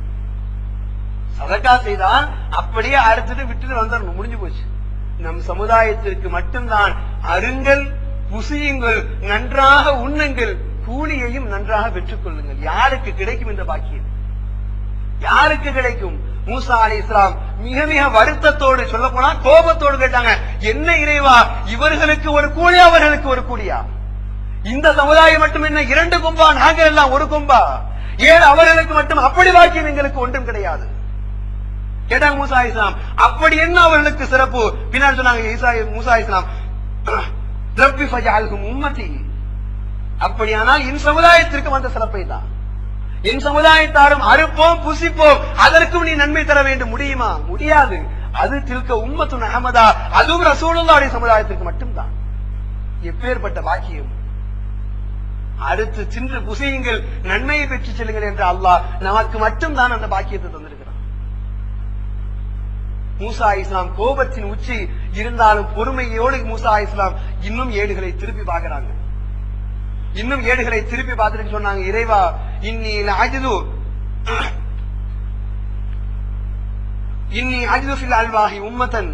சதக்கா செய்தால் அப்படியே அறுத்துட்டு விட்டுட்டு வந்துடணும், முடிஞ்சு போச்சு. நம் சமுதாயத்திற்கு மட்டும்தான் அருங்கள், புசியுங்கள், நன்றாக உண்ணுங்கள், கூலியையும் நன்றாக பெற்றுக் கொள்ளுங்கள். யாருக்கு கிடைக்கும் இந்த பாக்கியம்? யாருக்கு கிடைக்கும்? மூசா அலைஹிஸ்ஸலாம் மிக மிக வருத்தத்தோடு, சொல்ல போனா கோபத்தோடு கேட்டாங்க, என்ன இறைவா, இவர்களுக்கு ஒரு கூலியா அவர்களுக்கு ஒரு கூலியா? இந்த சமுதாயம் மட்டும் என்ன 2 கொம்பா, நாங்கள் எல்லாம் 1 கொம்பா? ஏன் அவர்களுக்கு மட்டும் அப்படி பாக்கியம், எங்களுக்கு ஒன்றும் கிடையாது கேட்டாங்க மூசா அலைஹிஸ்ஸலாம். அப்படி என்ன அவர்களுக்கு சிறப்பு? பின்னால் சொன்னாங்க மூசா அலைஹிஸ்ஸலாம், ரப்பி ஃபஜஅல்ஹும் உம்மதி, அப்படியானால் என் சமுதாயத்திற்கு வந்த சிறப்பை தான். என் சமுதாயத்தாரும் அறுப்போம் புசிப்போம், அதற்கும் நீ நன்மை தர வேண்டும், முடியுமா? முடியாது. அது தில்க உம்மத்துன் அஹமதா, அதுவும் ரசூலுல்லாஹி சமுதாயத்திற்கு மட்டும்தான். எப்பேற்பட்ட பாக்கியம்! அடுத்து சென்று புசியுங்கள், நன்மையை பெற்று செல்லுங்கள் என்று அல்லாஹ் நமக்கு மட்டும்தான் அந்த பாக்கியத்தை தந்திருக்கிறான். மூசா அலைஹிஸ்ஸலாம் கோபத்தின் உச்சி இருந்தாலும் பொறுமையோடு மூசா அலைஹிஸ்ஸலாம் இன்னும் ஏடுகளை திருப்பி பார்க்கிறாங்க. இன்னும் ஏடுகளை திருப்பி பார்த்துட்டு சொன்னாங்க, இறைவா, இன்னி அஜிது ஃபில் அல்வாஹி உம்மத்தன்,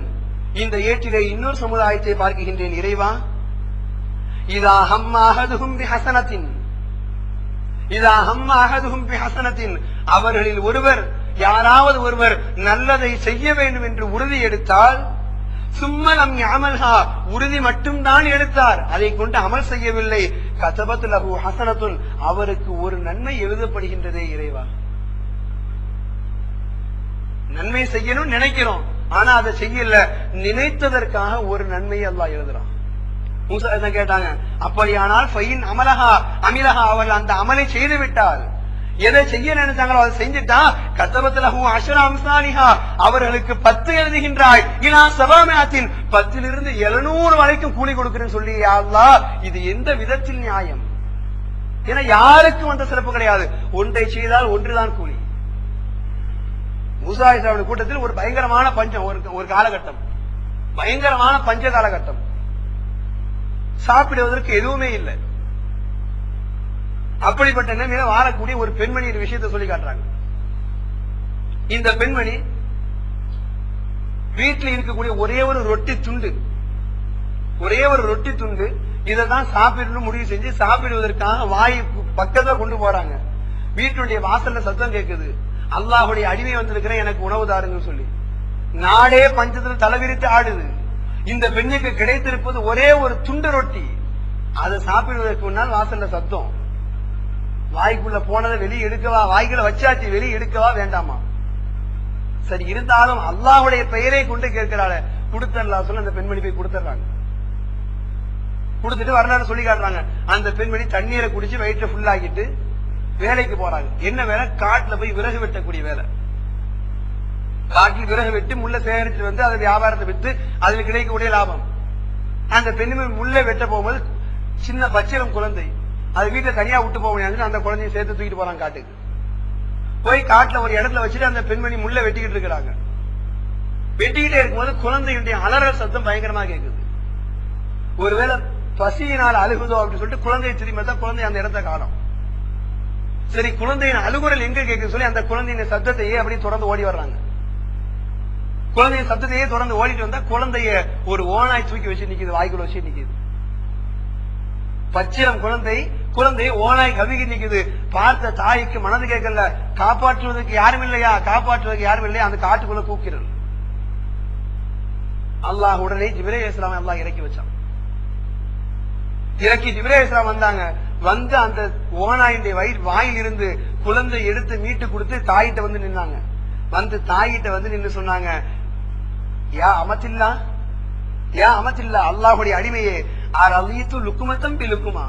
இந்த ஏட்டிலே இன்னொரு சமுதாயத்தை பார்க்கின்றேன் இறைவா. இதா ஹம்ம அஹதுஹும் பிஹஸனத்தின், இதா ஹம்ம அஹதுஹும் பிஹஸனத்தின், அவர்களில் ஒருவர், யாராவது ஒருவர் நல்லதை செய்ய வேண்டும் என்று உறுதி எடுத்தால், சும்மலம் யஅமல்ஹா, உறுதி மட்டும்தான் எடுத்தார், அதை கொண்டு அமல் செய்யவில்லை, கதபத் லஹு ஹஸனத்துன், அவருக்கு ஒரு நன்மை எழுதப்படுகின்றதே இறைவா. நன்மை செய்யணும் நினைக்கிறோம், ஆனா அதை செய்யல, நினைத்ததற்காக ஒரு நன்மையை அல்லாஹ் எழுதுறான். மூசா என்ன கேட்டாங்க, அப்படியானால் ஃபைன் அமலஹா அமிலஹா, அவர்கள் அந்த அமலை செய்து விட்டால், எதை செய்ய நினைச்சாங்களோ அதை செஞ்சுட்டா, கதபத் லஹு அஷ்ரா அம்சாலிஹா, அவர்களுக்கு 10 எழுதுகின்றாய், இலா சபாமியாத்தின், 10 700 வரைக்கும் கூலி கொடுக்கிறேன்னு சொல்லி, யா அல்லாஹ், இது எந்த விதத்தில் நியாயம்? ஏன்னா யாருக்கும் அந்த சிறப்பு கிடையாது, ஒன்றை செய்தால் ஒன்றுதான் கூலி. மூசா அலைஹிஸ்ஸலாம் கூட்டத்தில் ஒரு பயங்கரமான பஞ்சம், ஒரு காலகட்டம், பயங்கரமான பஞ்ச காலகட்டம், சாப்பிடுவதற்கு எதுவுமே இல்லை. அப்படிப்பட்ட நிலைமையில வாழக்கூடிய ஒரு பெண்மணியின் விஷயத்தை சொல்லி காட்டுறாங்க. இந்த பெண்மணி வீட்டில் இருக்கக்கூடிய ஒரே ஒரு ரொட்டி துண்டு, ஒரே ஒரு ரொட்டி துண்டு, இதைதான் சாப்பிடணும் முடிவு செஞ்சு சாப்பிடுவதற்காக வாய் பக்கத்துல கொண்டு போறாங்க. வீட்டுடைய வாசல்ல சத்தம் கேட்குது, அல்லாஹுடைய அடிமை வந்திருக்கிறேன், எனக்கு உணவு தாருங்கன்னு சொல்லி. நாடே பஞ்சத்தில் தலைவிரித்து ஆடுது. இந்த பெண்ணுக்கு கிடைத்திருப்பது ஒரே ஒரு துண்டு ரொட்டி. அதை சாப்பிடுவதற்கு முன்னால் வாசல்ல சத்தம், வாய்க்குள்ள போனதை வெளியே எடுக்கவா, வாய்க்குள்ள வச்சாச்சு வெளியே எடுக்கவா வேண்டாமா? சரி, இருந்தாலும் அல்லாஹ்வுடைய பெயரை கொண்டு கேட்கிறாள், கொடுத்தரலாம் சொல்ல அந்த பெண்மணி போய் கொடுத்துறாங்க. கொடுத்துட்டு வரலாறு சொல்லி காட்டுறாங்க. அந்த பெண்மணி தண்ணீரை குடிச்சு வயிற்றை ஃபுல் ஆகிட்டு வேலைக்கு போறாங்க. என்ன வேலை? காட்டுல போய் விறகு வெட்டக்கூடிய வேலை. காட்டில் விறகு வெட்டி முள்ள சேகரித்து வந்து அதை வியாபாரத்தை விட்டு அதில் கிடைக்கக்கூடிய லாபம். அந்த பெண்ணுமே முள்ளை வெட்ட போகும்போது சின்ன பச்சிலம் குழந்தை அது வீட்டுல தனியா விட்டு போக முடியாது. அந்த குழந்தைய சேர்த்து தூக்கிட்டு போறாங்க காட்டுக்கு. போய் காட்டுல ஒரு இடத்துல வச்சுட்டு அந்த பெண்மணி முள்ளை வெட்டிக்கிட்டு இருக்கிறாங்க. வெட்டிக்கிட்டே இருக்கும்போது குழந்தைகளுடைய அலறல் சத்தம் பயங்கரமா கேட்குது. ஒருவேளை பசியினால் அழுகுதோ அப்படின்னு சொல்லிட்டு குழந்தையை திரும்பி தான் குழந்தை அந்த இடத்த காணும். சரி, குழந்தையின் அழுகுறல் எங்க கேட்குது சொல்லி அந்த குழந்தையின் சத்தத்தையே அப்படி தொடர்ந்து ஓடி வர்றாங்க. குழந்தைய சத்தத்தையே தொடர்ந்து ஓடிட்டு வந்தா குழந்தைய ஒரு ஓனாய் தூக்கி வச்சு நிக்குது, வாய்க்குள்ள வச்சு நிக்குது. பச்சிரம் குழந்தைய ஓனாய் கவிகி நிக்குது. பார்த்த தாய்க்கு மனது கேட்கல, காப்பாற்றுவதற்கு யாரும் இல்லையா, காப்பாற்றுவதற்கு யாரும் இல்லையா. அந்த காட்டுக்குள்ள கூக்கிறது. அல்லாஹ் உடனே ஜிப்ரீல் அலைஹிஸ்ஸலாம் அல்லாஹ் இறக்கி வச்சான். இறக்கி ஜிப்ரீல் அலைஹிஸ்ஸலாம் வந்தாங்க. வந்து அந்த ஓனாயுடைய வாயில் இருந்து குழந்தை எடுத்து மீட்டு கொடுத்து தாயிட்ட வந்து நின்னாங்க. வந்து தாயிட்ட வந்து நின்று சொன்னாங்க, யா அமத்தில்லா அல்லாஹுடைய அடிமையே, லுக்குமத்தம் பிலுக்குமா,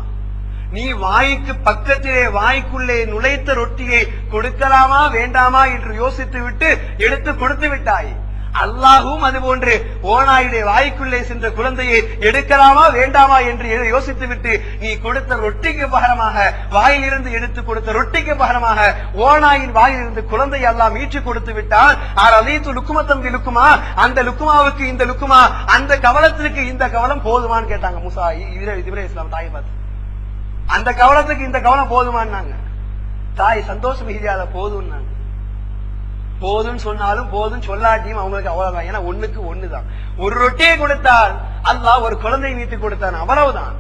நீ வாய்க்கு பக்கத்திலே வாய்க்குள்ளே நுழைத்த ரொட்டியை கொடுக்கலாமா வேண்டாமா என்று யோசித்து விட்டு எடுத்து கொடுத்து விட்டாய். அல்லாஹும் அது போன்று ஓனாயுடைய வாய்க்குள்ளே சென்ற குழந்தையை எடுக்கலாமா வேண்டாமா என்று யோசித்து விட்டு நீ கொடுத்த ரொட்டிக்கு பகரமாக, வாயிலிருந்து எடுத்து கொடுத்த ரொட்டிக்கு பகரமாக ஓனாயின் வாயிலிருந்து குழந்தையை அல்லாஹ் மீட்டு கொடுத்து விட்டால் அலீத்து லுக்குமத்தம் லுக்குமா, அந்த லுக்குமாவுக்கு இந்த லுக்குமா, அந்த கவலத்திற்கு இந்த கவலம் போதுமான்னு கேட்டாங்க மூசா இப்ராஹிம் அலைஹிஸ்ஸலாம் தாயை பார்த்து. அந்த கவலத்துக்கு இந்த கவலம் போதுமான்னாங்க. தாய் சந்தோஷம் மிகுதியாத போதும்னாங்க. போதும் சொன்னாலும் போதும் சொல்லாட்டியும் அவங்களுக்கு அவ்வளவுதான். ஏன்னா ஒண்ணுக்கு ஒண்ணுதான். ஒரு ரொட்டியை கொடுத்தால் அல்லாஹ் ஒரு குழந்தை மீட்டு கொடுத்தான், அவ்வளவுதான்.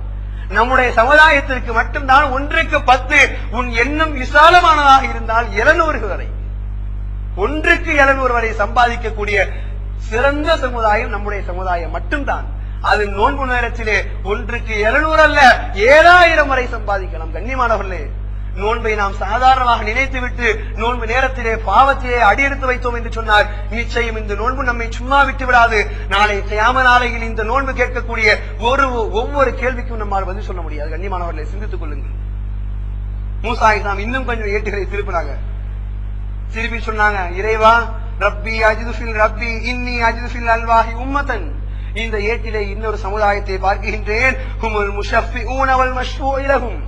நம்முடைய சமுதாயத்திற்கு மட்டும்தான் 1க்கு 10 உன் எண்ணம் விசாலமானதாக இருந்தால் 700 வரை, 1க்கு 700 வரை சம்பாதிக்கக்கூடிய சிறந்த சமுதாயம் நம்முடைய சமுதாயம் மட்டும்தான். அது நோன்பு நேரத்திலே 1க்கு 700 அல்ல 7000 வரை சம்பாதிக்கலாம். கண்ணியமானவர்களே, நோன்பை நாம் சாதாரணமாக நினைத்துவிட்டு நோன்பு நேரத்திலே பாவத்திலே அடியெடுத்து வைத்தோம் என்று சொன்னார், நிச்சயம் இந்த நோன்பு நம்மை சும்மா விட்டு விடாது. நாளை கியாமத் நாளையில் இந்த நோன்பு கேட்கக்கூடிய ஒவ்வொரு கேள்விக்கும் நம்மால் பதில் சொல்ல முடியாது. கண்ணியமானவர்களை சிந்தித்துக் கொள்ளுங்கள். மூசா அலைஹிஸ்ஸலாம் இன்னும் கொஞ்சம் ஏட்டுகளை திருப்பினாங்க. திருப்பி சொன்னாங்க, இறைவா ரப்பி அஜிது ஃபில் ரப்பி இன்னி அஜிது ஃபில் அல்வாஹி உம்மத்தன், இந்த ஏட்டிலே இன்னொரு சமுதாயத்தை பார்க்கின்றேன். ஹுமுல் முஷஃபிஊன வல் மஷ்ஃபூஉ லஹும்,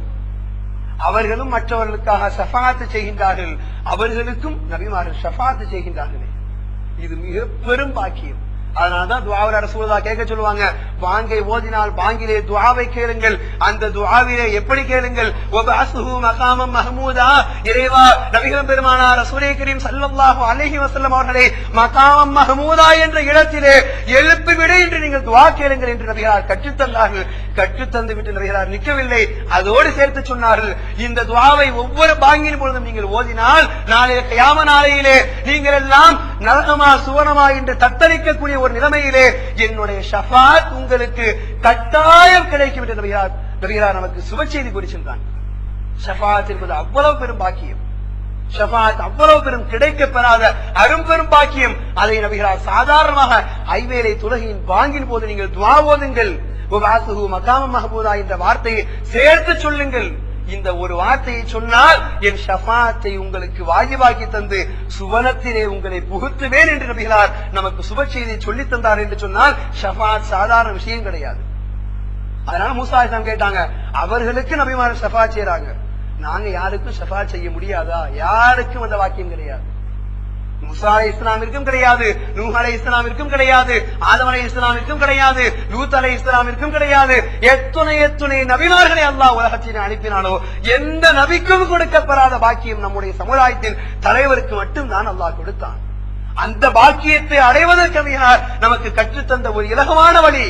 அவர்களும் மற்றவர்களுக்காக ஷஃபாஅத் செய்கின்றார்கள், அவர்களுக்கும் நபிமார்கள் ஷஃபாஅத் செய்கின்றார்களே, இது மிக பெரும் பாக்கியம். அதனால்தான் துஆவுல ரசூலுல்லாஹ் கேட்க சொல்லுவாங்க, பாங்கை ஓதினால் பாங்கிலே துஆவை கேளுங்கள். அந்த துஆவிலே எப்படி கேளுங்கள், வபஅஸ்ஹு மகாமம் மஹ்மூதா, இறைவா நபிகள் பெருமானார் ரசூலே கரீம் ஸல்லல்லாஹு அலைஹி வஸல்லம் அவர்களே மகாமம் மஹ்மூதா என்ற இடத்திலே எழுப்பிவிடு என்று நீங்கள் துஆ கேளுங்கள் என்று நபிகளார் கற்றுத்தந்தார்கள். கற்றுத்தந்து விட்டு நபிகளார் நிற்கவில்லை, அதோடு சேர்த்து சொன்னார்கள், இந்த துஆவை ஒவ்வொரு பாங்கின் பொழுதும் நீங்கள் ஓதினால் நாளைய கியாமத் நாளையிலே நீங்கள் எல்லாம் நரகமா சுவனமா என்று தத்தளிக்கக்கூடிய ஒரு நிலைமையிலே என்னுடைய ஷஃபாத் உங்களுக்கு கட்டாயம் கிடைக்கும் என்று நபிகளார் நமக்கு சுப செய்தி குறிச்சிருந்தாங்க. ஷஃபாத் என்பது அவ்வளவு பெரும் பாக்கியம், ஷஃபாத் அவ்வளவு பெரும் கிடைக்கப்பெறாத அரும்பெரும் பாக்கியம். அதை நபிகளார் சாதாரணமாக ஐவேளை தொழுகையின் பாங்கின் போது நீங்கள் துஆ ஓதுங்கள், மகாமம் மஹ்மூதா என்ற வார்த்தையை சேர்த்து சொல்லுங்கள். இந்த ஒரு வார்த்தையை சொன்னால் என் ஷஃபாத்தை உங்களுக்கு வாஜிபாக்கி தந்து சுவனத்திலே உங்களை புகுத்துவேன் என்று நபிகளார் நமக்கு சுப செய்தியை சொல்லி தந்தார் என்று சொன்னால் ஷஃபாத் சாதாரண விஷயம் கிடையாது. அதனால மூசா அலைஹிஸ்ஸலாம் கேட்டாங்க, அவர்களுக்கு நபிமார் ஷஃபாத் செய்றாங்க, நாங்க யாருக்கும் ஷஃபாத் செய்ய முடியாதா? யாருக்கும் அந்த வாக்கியம் கிடையாது. மூசா அலைஹிஸ்ஸலாமிற்கும் கிடையாது, நூஹ் அலைஹிஸ்ஸலாமிற்கும் கிடையாது, ஆதம் அலைஹிஸ்ஸலாமிற்கும் கிடையாது, லூத் அலைஹிஸ்ஸலாமிற்கும் கிடையாது. எத்துணை நபிமார்களை அல்லாஹ் உலகத்தில் அனுப்பினானோ எந்த நபிக்கும் கொடுக்கப்படாத பாக்கியம் நம்முடைய சமுதாயத்தின் தலைவருக்கு மட்டும்தான் அல்லாஹ் கொடுத்தான். அந்த பாக்கியத்தை அடைவதற்கு நமக்கு கற்றுத்தந்த ஒரு இலகுவான வழி,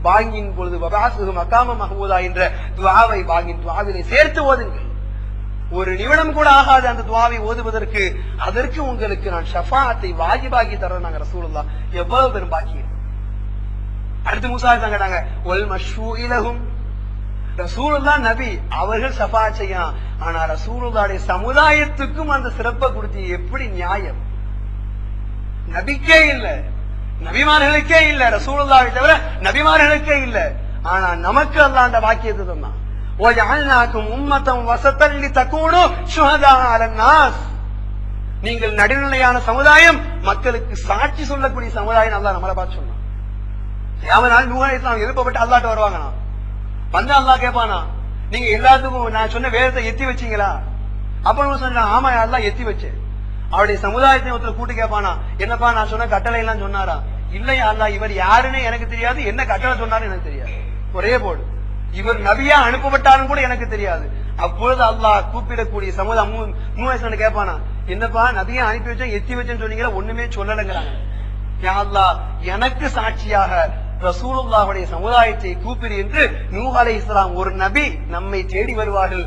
பாங்கின் பொழுது வபஅஸ்ஹு மகாமம் மஹ்மூதா என்ற துஆவை பாங்கின் துஆவிலே சேர்த்து ஓதுங்கள். ஒரு நிமிடம் கூட ஆகாது அந்த துஆவை ஓதுவதற்கு. அதற்கு உங்களுக்கு நான் ஷஃபாஅத்தை வாஜிபாக்கி தரேன் நாங்க ரசூலுல்லாஹ். எவ்வளவு பெரும் பாக்கியம். அடுத்து மூசா அலைஹிஸ்ஸலாம் கேட்டாங்க, வல் மஷ்ஃபூஇ லஹும், ரசூலுல்லாஹ் நபி, அவர்கள் ஷஃபாஅத் செய்யலாம், ஆனா ரசூலுல்லாஹ்வுடைய சமுதாயத்துக்கும் அந்த சிறப்பை கொடுத்து எப்படி நியாயம்? நபிக்கே இல்ல, நபிமார்களுக்கே இல்ல, ரசூலுல்லாஹை தவிர நபிமார்களுக்கே இல்ல, ஆனா நமக்கு அல்லாஹ் அந்த வாக்கியத்தை சொன்னான். وَجَعَلْنَاكُمْ أُمَّةً وَسَطًا لِتَكُونُوا شُهَدَاءَ عَلَى النَّاسِ, நீங்கள் நடுநிலையான சமுதாயம், மக்களுக்கு சாட்சி சொல்லக்கூடிய சமுதாயம். அல்லாஹ் நம்மளை பார்த்து சொன்னான். அவனால் நூஹ் அலைஹிஸ்ஸலாம் எழுப்பப்பட்டு அல்லாஹ்ட்ட வருவாங்கண்ணா. வந்து அல்லாஹ் கேட்பானா, நீங்க எல்லாத்துக்கும் நான் சொன்ன வேதத்தை எத்தி வச்சீங்களா? அப்ப சொன்னா ஆமா அல்லாஹ் எத்தி வச்சேன். அவருடைய சமுதாயத்தை ஒருத்தர் கூட்டு கேட்பானா, என்னப்பா நான் சொன்ன கட்டளை எல்லாம் சொன்னாரா? இல்லையா அல்லாஹ், இவர் யாருன்னு எனக்கு தெரியாது, என்ன கட்டளை சொன்னாரு எனக்கு தெரியாது, ஒரே போடு. இவர் நபியா அனுப்பப்பட்டாலும் கூட எனக்கு தெரியாது. அப்பொழுது அல்லாஹ் கூப்பிடக்கூடிய சமுதாயம் நூஹ் அலைஹிஸ்ஸலாம் கேட்பானா, என்னப்பா நபியா அனுப்பி வச்சேன் எத்தி வச்சேன்னு சொன்னீங்களா, ஒண்ணுமே சொல்லலைங்கிறாங்க. யா அல்லாஹ், எனக்கு சாட்சியாக ரசூலுல்லாஹுடைய சமுதாயத்தை கூப்பிடு என்று நூஹ் அலைஹிஸ்ஸலாம் ஒரு நபி நம்மை தேடி வருவார்கள்.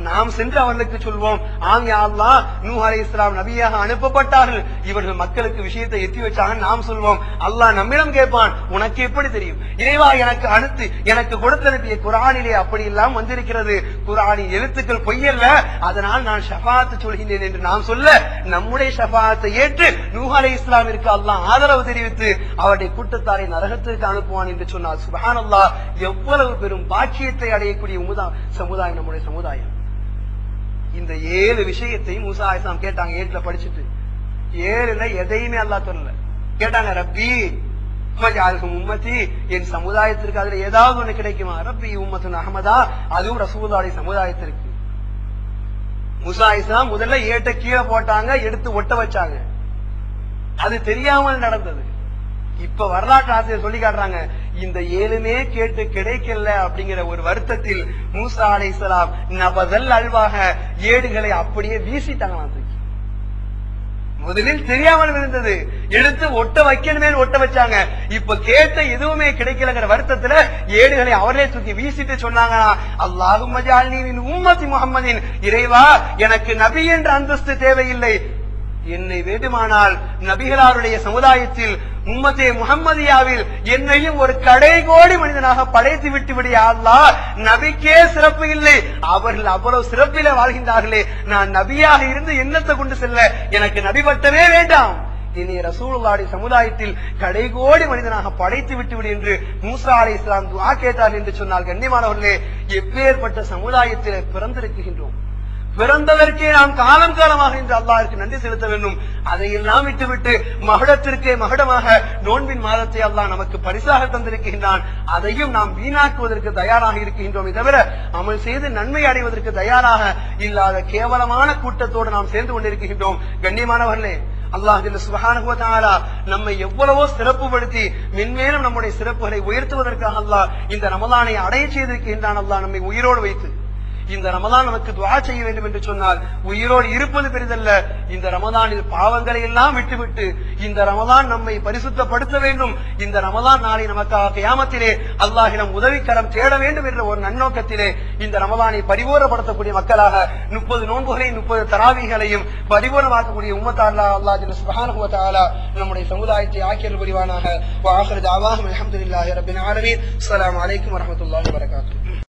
நாம் சென்று அவர்களுக்கு சொல்வோம், ஆம் யா அல்லாஹ், நூஹ் அலைஹிஸ்ஸலாம் நபியாக அனுப்பப்பட்டார்கள், இவர்கள் மக்களுக்கு விஷயத்தை எத்தி வச்சாங்க நாம் சொல்வோம். அல்லாஹ் நம்மிடம் கேட்பான், உனக்கு எப்படி தெரியும்? இறைவா எனக்கு அடுத்து எனக்கு கொடுத்தனுப்பிய குர்ஆனிலே அப்படி எல்லாம் வந்திருக்கிறது, குர்ஆனின் எழுத்துக்கள் பொய்யல்ல, அதனால் நான் ஷஃபாஅத் சொல்கிறேன் என்று நாம் சொல்ல, நம்முடைய ஷஃபாஅத்தை ஏற்று நூஹ் அலைஹிஸ்ஸலாமிற்கு அல்லாஹ் ஆதரவு தெரிவித்து அவருடைய கூட்டத்தாரை நரகத்திற்கு அனுப்புவான் என்று சொன்னார். சுப்ஹானல்லாஹ், எவ்வளவு பெரும் பாக்கியத்தை அடையக்கூடிய சமுதாயம் நம்முடைய சமுதாயம். இந்த 7 விஷயத்தையும் மூசா அலைஹிஸ்ஸலாம் கேட்டாங்க. 7ல படிச்சுட்டு 7ல எதையுமே அல்லாஹ் சொல்லல. கேட்டாங்க, ரப்பி ஃபஜ்அல்ஹும் உம்மதி, என் சமுதாயத்திற்கு அதுல ஏதாவது ஒண்ணு கிடைக்குமா? ரப்பி உம்மத்துன் அஹ்மதா, அதுவும் ரசூலுல்லாஹி சமுதாயத்திற்கு. மூசா அலைஹிஸ்ஸலாம் முதல்ல 7 கீழே போட்டாங்க, எடுத்து ஒட்ட வச்சாங்க. அது தெரியாமல் நடந்தது. இப்ப வரலாற்று ஆசிரியர் சொல்லி காட்டுறாங்க, இந்த 7மே கேட்டு கிடைக்கல அப்படிங்கிற ஒரு வருத்தத்தில் மூசா அலைஹிஸ்ஸலாம் நபதல் அல்வாக ஏடுகளை அப்படியே வீசிட்டாங்களாம். தூக்கி முதலில் தெரியாமல் இருந்தது, எடுத்து ஒட்ட வைக்கணுமே ஒட்ட வச்சாங்க. இப்ப கேட்ட எதுவுமே கிடைக்கலங்கிற வருத்தத்துல ஏடுகளை அவரே தூக்கி வீசிட்டு சொன்னாங்க, அல்லாஹும்ம ஜஅல்னி மின் உம்மத்தி முஹம்மதின், இறைவா எனக்கு நபி என்ற அந்தஸ்து தேவையில்லை, என்னை வேண்டுமானால் நபிகளாருடைய சமுதாயத்தில் உம்மத்தே முஹம்மதியாவில் என்னையும் ஒரு கடைகோடி மனிதனாக படைத்து விட்டு விடிய அல்லாஹ், நபிக்கே சிறப்பு இல்லை, அவர்கள் அவ்வளவு சிறப்பில வாழ்கின்றார்களே, நான் நபியாக இருந்து என்னத்தை கொண்டு செல்ல, எனக்கு நபி பட்டமே வேண்டாம், இனி ரசூலுல்லாஹி சமுதாயத்தில் கடைகோடி மனிதனாக படைத்து விட்டு விடு என்று மூசா அலைஹிஸ்ஸலாம் துஆ கேட்டார் என்று சொன்னால், கண்ணியமானவர்களே, எப்பேற்பட்ட சமுதாயத்தில் பிறந்திருக்கின்றோம். பிறந்ததற்கே நாம் காலம் காலமாக இன்று அல்லாஹ்விற்கு நன்றி செலுத்த வேண்டும். அதையெல்லாம் விட்டுவிட்டு மகுடத்திற்கே மகுடமாக நோன்பின் மாதத்தை அல்லாஹ் நமக்கு பரிசாக தந்திருக்கின்றான். அதையும் நாம் வீணாக்குவதற்கு தயாராக இருக்கின்றோம். தவிர அமல் செய்து நன்மை அடைவதற்கு தயாராக இல்லாத கேவலமான கூட்டத்தோடு நாம் சேர்ந்து கொண்டிருக்கின்றோம். கண்ணியமானவர்களே, அல்லாஹ் ஜல்ல சுப்ஹானஹு வ தஆலா நம்மை எவ்வளவோ சிறப்புப்படுத்தி மென்மேலும் நம்முடைய சிறப்புகளை உயர்த்துவதற்காக அல்லாஹ் இந்த ரமலானை அடைய செய்திருக்கின்றான். அல்லாஹ் நம்மை உயிரோடு வைத்து இந்த ரமலான் நமக்கு துஆ செய்ய வேண்டும் என்று சொன்னால் உயிரோடு இருப்பது பெரிதல்ல, இந்த ரமலானில் பாவங்களை எல்லாம் விட்டுவிட்டு இந்த ரமலான் நம்மை பரிசுத்தப்படுத்த வேண்டும், இந்த ரமலான் நாளை நமக்காக கியாமத்திலே அல்லாஹ்விடம் உதவிக்கரம் தேட வேண்டும் என்ற ஒரு நன்னோக்கத்திலே இந்த ரமலானை பரிபூர்ணப்படுத்தக்கூடிய மக்களாக 30 நோன்புகளையும் 30 தராவீகளையும் பரிபூர்ணமாக்கக்கூடிய உம்மத்தார் அல்லாஹ் ஜல்ல சுப்ஹானஹு வ தஆலா நம்முடைய சமுதாயத்தை ஆக்கியல் புரிவானாக. வ ஆகிரு தஅவாஹும் அல்ஹம்துலில்லாஹி ரப்பில் ஆலமீன். அஸ்ஸலாமு அலைக்கும் வ ரஹ்மத்துல்லாஹி வ பரகாத்துஹு.